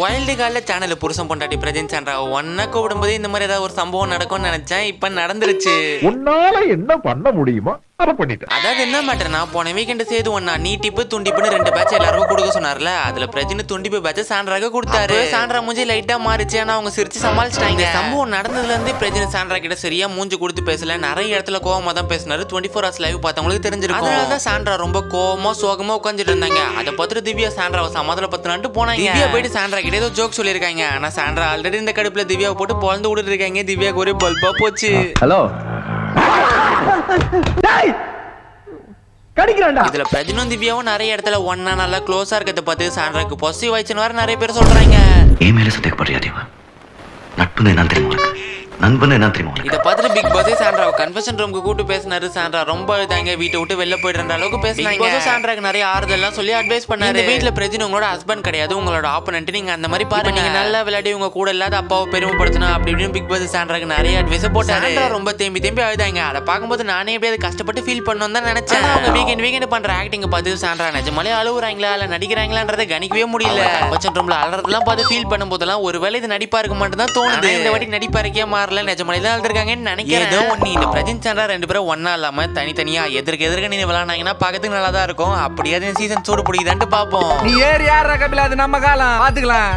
Wild கார்ல channel புருஷன் பொண்டாட்டி பிரஜன் சான்றா ஒன்னா கூப்பிடும்போது இந்த மாதிரி ஏதாவது ஒரு சம்பவம் நடக்கும்னு நினைச்சேன். இப்ப நடந்துருச்சு. உன்னால என்ன பண்ண முடியுமோ அதை பண்ணிட்டேன். அதாவது என்ன மேட்டர்னா, போன வீக்கெண்ட் சேர்த்து ஒன்னா நீ டிப்பு துண்டிப்புன்னு 2 பேட்ச் எல்லாருக்கும் கொடுக்க சொன்னார்ல. அதுல பிரஜன் துண்டிப்பு பேட்ச் சாண்ட்ராக்கு கொடுத்தாரு. சாண்ட்ரா மூஞ்சி லைட்டா மாறிச்சு. ஆனா அவங்க சிரிச்சு சமாளிச்சிட்டாங்க. சம்பவம் நடந்ததுல இருந்து பிரஜன் சாண்ட்ரா கிட்ட சரியா மூஞ்சி கொடுத்து பேசல. நிறைய இடத்துல கோவமா தான் பேசினாரு. 24 hours லைவ் பார்த்தவங்களுக்கு தெரிஞ்சிருக்கும். அதனாலதான் சாண்ட்ரா ரொம்ப கோவமா சோகமா உட்காந்துட்டு இருந்தாங்க. அதை பார்த்துட்டு திவ்யா சாண்ட்ராவை சமாதான பத்தினாட்டு போனாங்க. திவ்யா போயிட்டு சாண்ட்ரா கிட்ட ஏதோ ஜோக் சொல்லியிருக்காங்க. ஆனா சாண்ட்ரா ஆல்ரெடி இந்த கடுப்புல திவ்யாவை போட்டு பொழந்து விட்டுட்டு இருக்காங்க. திவ்யாவுக்கு ஒரே பல்பா போச்சு. ஹலோ இதுல பிரஜனும் திவ்யாவும் நிறைய இடத்துல ஒன்னா நல்லா க்ளோஸா இருக்கிறத பார்த்து சாண்ட்ராக்கு பாசிட்டிவ் ஆயிடுச்சுன்னு வேற நிறைய பேர் சொல்றாங்க. ஏன் மேல சந்தேகப்படுறியா தேவா? நட்புன்னு என்ன தெரியுமா உனக்கு? நண்பன் என்ன தெரியுமா? இதை பார்த்துட்டு பிக் பாஸ் சாண்ட்ராவை கன்ஃபெஷன் ரூமுக்கு கூட்டு பேசினாரு. சாண்ட்ரா ரொம்ப அழுதாங்க. வீட்டை விட்டு வெளில போயிடுற அளவுக்கு பேசினாங்க. சாண்ட்ராக்கு நிறைய ஆறுதல்லாம் சொல்லி அட்வைஸ் பண்ணாரு. வீட்டுல பிரஜன் உங்களோட ஹஸ்பண்ட் கிடையாது, உங்களோட ஆப்போனன்ட். நீங்க அந்த மாதிரி பாருங்க. நீங்க நல்லா விளையாடி உங்க கூட இல்லாத அப்பாவை பெருமைப்படுத்தணும் அப்படி இப்படின்னு பிக் பாஸ் சாண்ட்ராக்கு நிறைய அட்வைஸ் போட்டாரு. சாண்ட்ரா ரொம்ப தேம்பி அழுதாங்க. அதை பார்க்கும்போது நானே எப்படியாவது கஷ்டப்பட்டு ஃபீல் பண்ணணும் தான் நினைச்சேன். அவங்க வீக்கெண்ட் பண்ற ஆக்டிங் பார்த்து சாண்ட்ரா நிஜமாலே அழுகுறாங்களா இல்ல நடிக்கிறாங்களான்றதை கணிக்கவே முடியல. கன்ஃபெஷன் ரூம்ல அலறதெல்லாம் பார்த்து ஃபீல் பண்ணும் போதெல்லாம் ஒருவேளை இது நடிப்பா இருக்க மட்டும் தான் தோணுது. இந்த வாட்டி நடிப்பாருக்கே மாறல, நிஜமாலே தான் இருக்காங்கன்னு நினைக்கிறேன். ஏதோ ஒண்ணு இந்த பிரஜன் சாண்ட்ரா 2 பேரும் ஒன்னா இல்லாம தனித்தனியா எதிர்க்க நீங்க விளையாடுனாங்கன்னா பார்க்கறதுக்கு நல்லா தான் இருக்கும். அப்படியே சீசன் சூடு பிடிக்குதான்ட்டு பார்ப்போம். நீ ஏறி யார் ரகபில அது நம்ம காலம் பாத்துக்கலாம்.